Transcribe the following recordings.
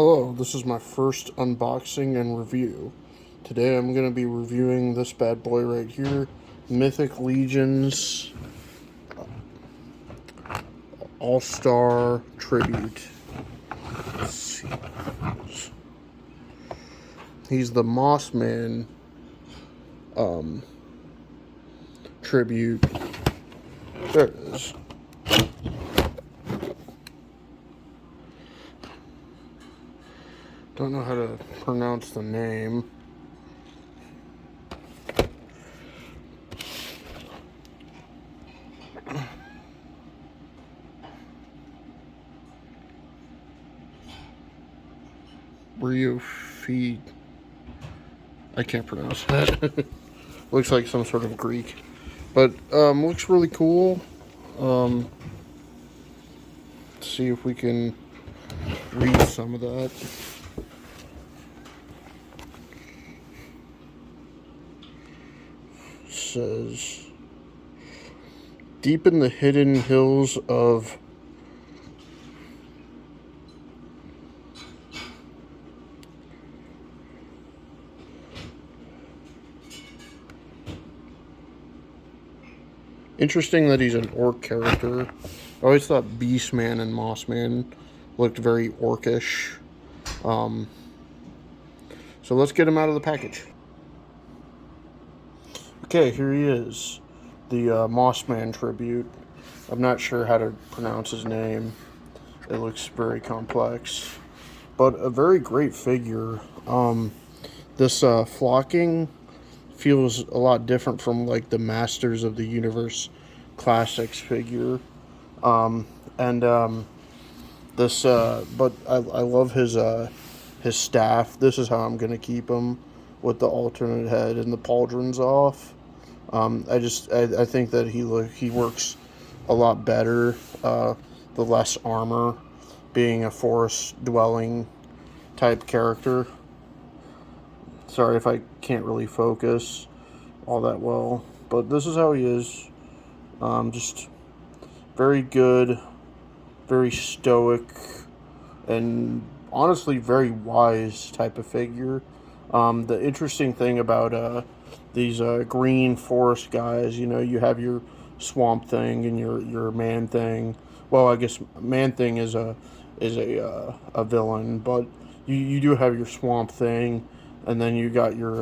Hello, this is my first unboxing and review. Today I'm going to be reviewing this bad boy right here, Mythic Legion's All-Star Tribute. Let's see. He's the Mossman tribute. There it is. Don't know how to pronounce the name. Bryophytus. I can't pronounce that. Looks like some sort of Greek. But looks really cool. Let's see if we can read some of that. It says, deep in the hidden hills of interesting that he's an orc character. I always thought Beastman and Mossman looked very orcish. So let's get him out of the package. Okay, here he is. The Mossman tribute. I'm not sure how to pronounce his name. It looks very complex. But a very great figure. This flocking feels a lot different from like the Masters of the Universe Classics figure. This but I love his staff. This is how I'm gonna keep him, with the alternate head and the pauldrons off. I think that he works a lot better. The less armor, being a forest dwelling type character. Sorry if I can't really focus all that well, but this is how he is. Just very good, very stoic, and honestly very wise type of figure. The interesting thing about these green forest guys, you have your Swamp Thing and your Man Thing. Well, I guess Man Thing is a villain, but you do have your Swamp Thing, and then you got your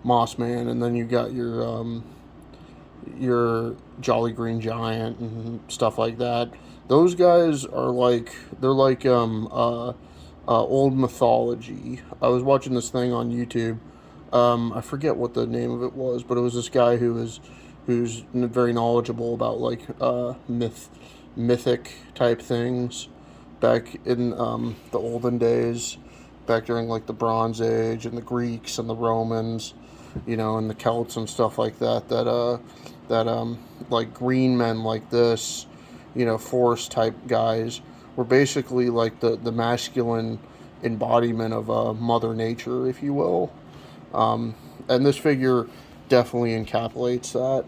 Mossman, and then you got your Jolly Green Giant and stuff like that. Those guys are they're like old mythology. I was watching this thing on YouTube. I forget what the name of it was, but it was this guy who's very knowledgeable about like mythic type things back in the olden days, back during like the Bronze Age and the Greeks and the Romans, and the Celts and stuff like that. That like green men like this, forest type guys, were basically like the masculine embodiment of Mother Nature, if you will. And this figure definitely encapsulates that.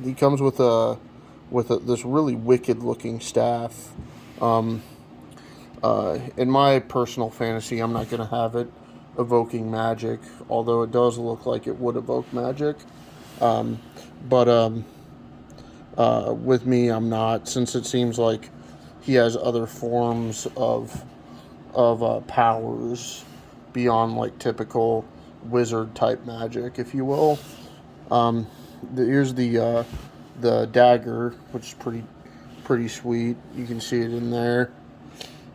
He comes with this really wicked looking staff. In my personal fantasy, I'm not going to have it evoking magic, although it does look like it would evoke magic. But with me, I'm not, since it seems like he has other forms of powers beyond like typical wizard type magic, if you will. Here's the dagger, which is pretty sweet. You can see it in there.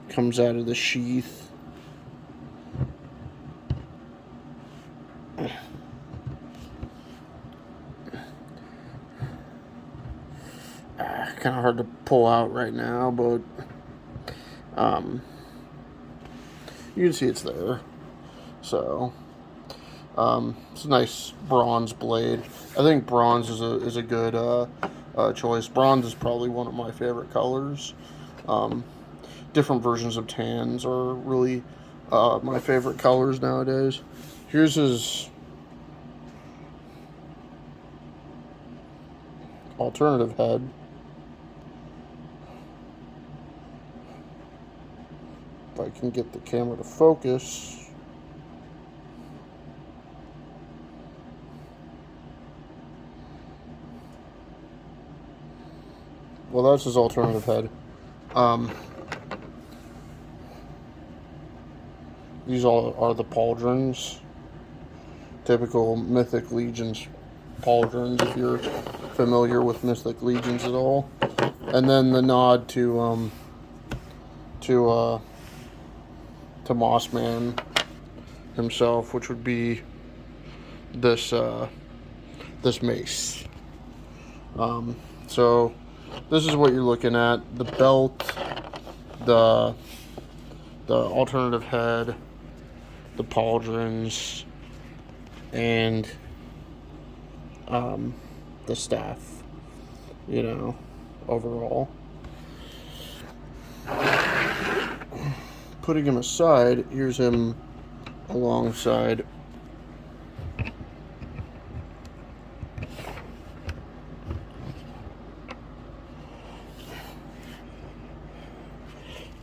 Comes out of the sheath. Kind of hard to pull out right now, but you can see it's there. So it's a nice bronze blade. I think bronze is a good choice. Bronze is probably one of my favorite colors. Different versions of tans are really my favorite colors nowadays. Here's his alternative head. If I can get the camera to focus. Well, that's his alternative head. These all are the pauldrons. Typical Mythic Legions pauldrons, if you're familiar with Mythic Legions at all. And then the nod to Mossman himself, which would be this this mace. So this is what you're looking at: the belt, the alternative head, the pauldrons, and the staff. You know, overall. Putting him aside, here's him alongside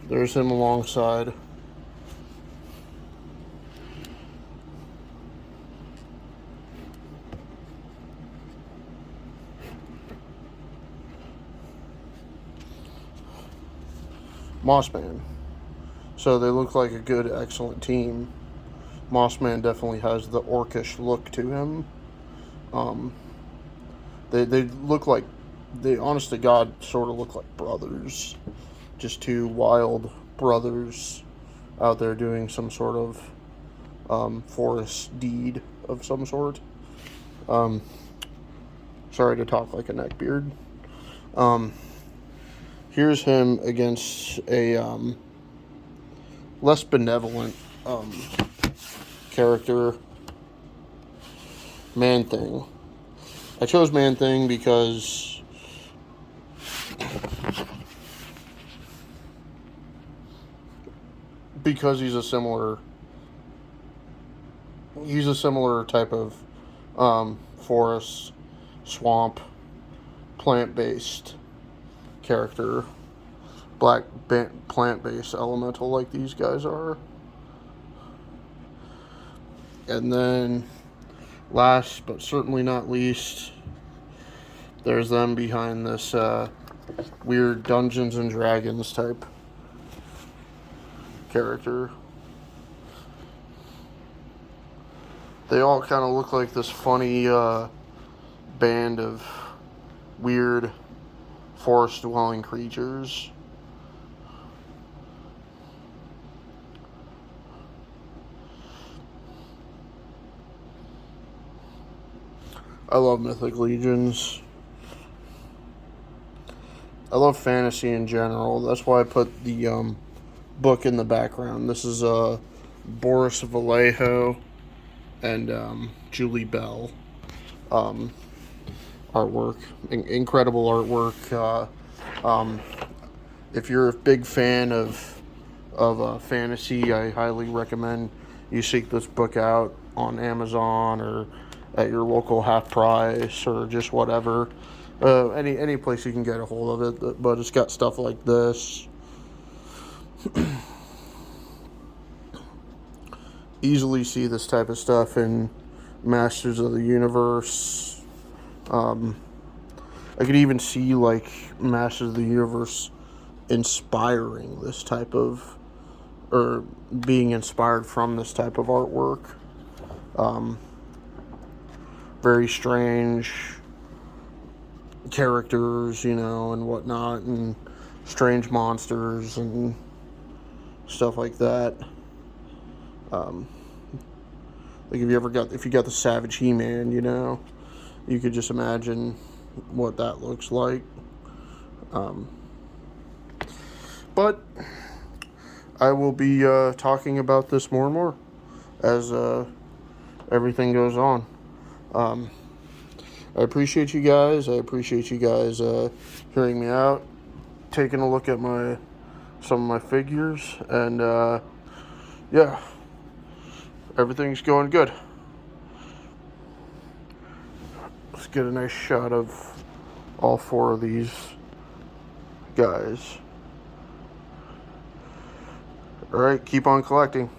there's him alongside Mossman. So they look like a good, excellent team. Mossman definitely has the orcish look to him. They look like, they honest to God sort of look like brothers. Just two wild brothers out there doing some sort of forest deed of some sort. Sorry to talk like a neckbeard. Here's him against a less benevolent character, Man-Thing. I chose Man-Thing because he's a similar type of forest, swamp, plant-based character, black plant-based elemental like these guys are. And then last but certainly not least, there's them behind this weird Dungeons and Dragons type character. They all kind of look like this funny band of weird forest dwelling creatures. I love Mythic Legions. I love fantasy in general. That's why I put the book in the background. This is Boris Vallejo and Julie Bell artwork. Incredible artwork. If you're a big fan of fantasy, I highly recommend you seek this book out on Amazon or at your local half price or just whatever. Any place you can get a hold of it, but it's got stuff like this. Easily see this type of stuff in Masters of the Universe. I could even see like Masters of the Universe inspiring this type of, or being inspired from this type of artwork. Very strange characters, you know, and whatnot, and strange monsters and stuff like that. Like if you got the Savage He-Man, you know, you could just imagine what that looks like. But I will be talking about this more and more as everything goes on. I appreciate you guys. I appreciate you guys hearing me out, taking a look at some of my figures, and yeah, everything's going good. Let's get a nice shot of all four of these guys. All right, keep on collecting.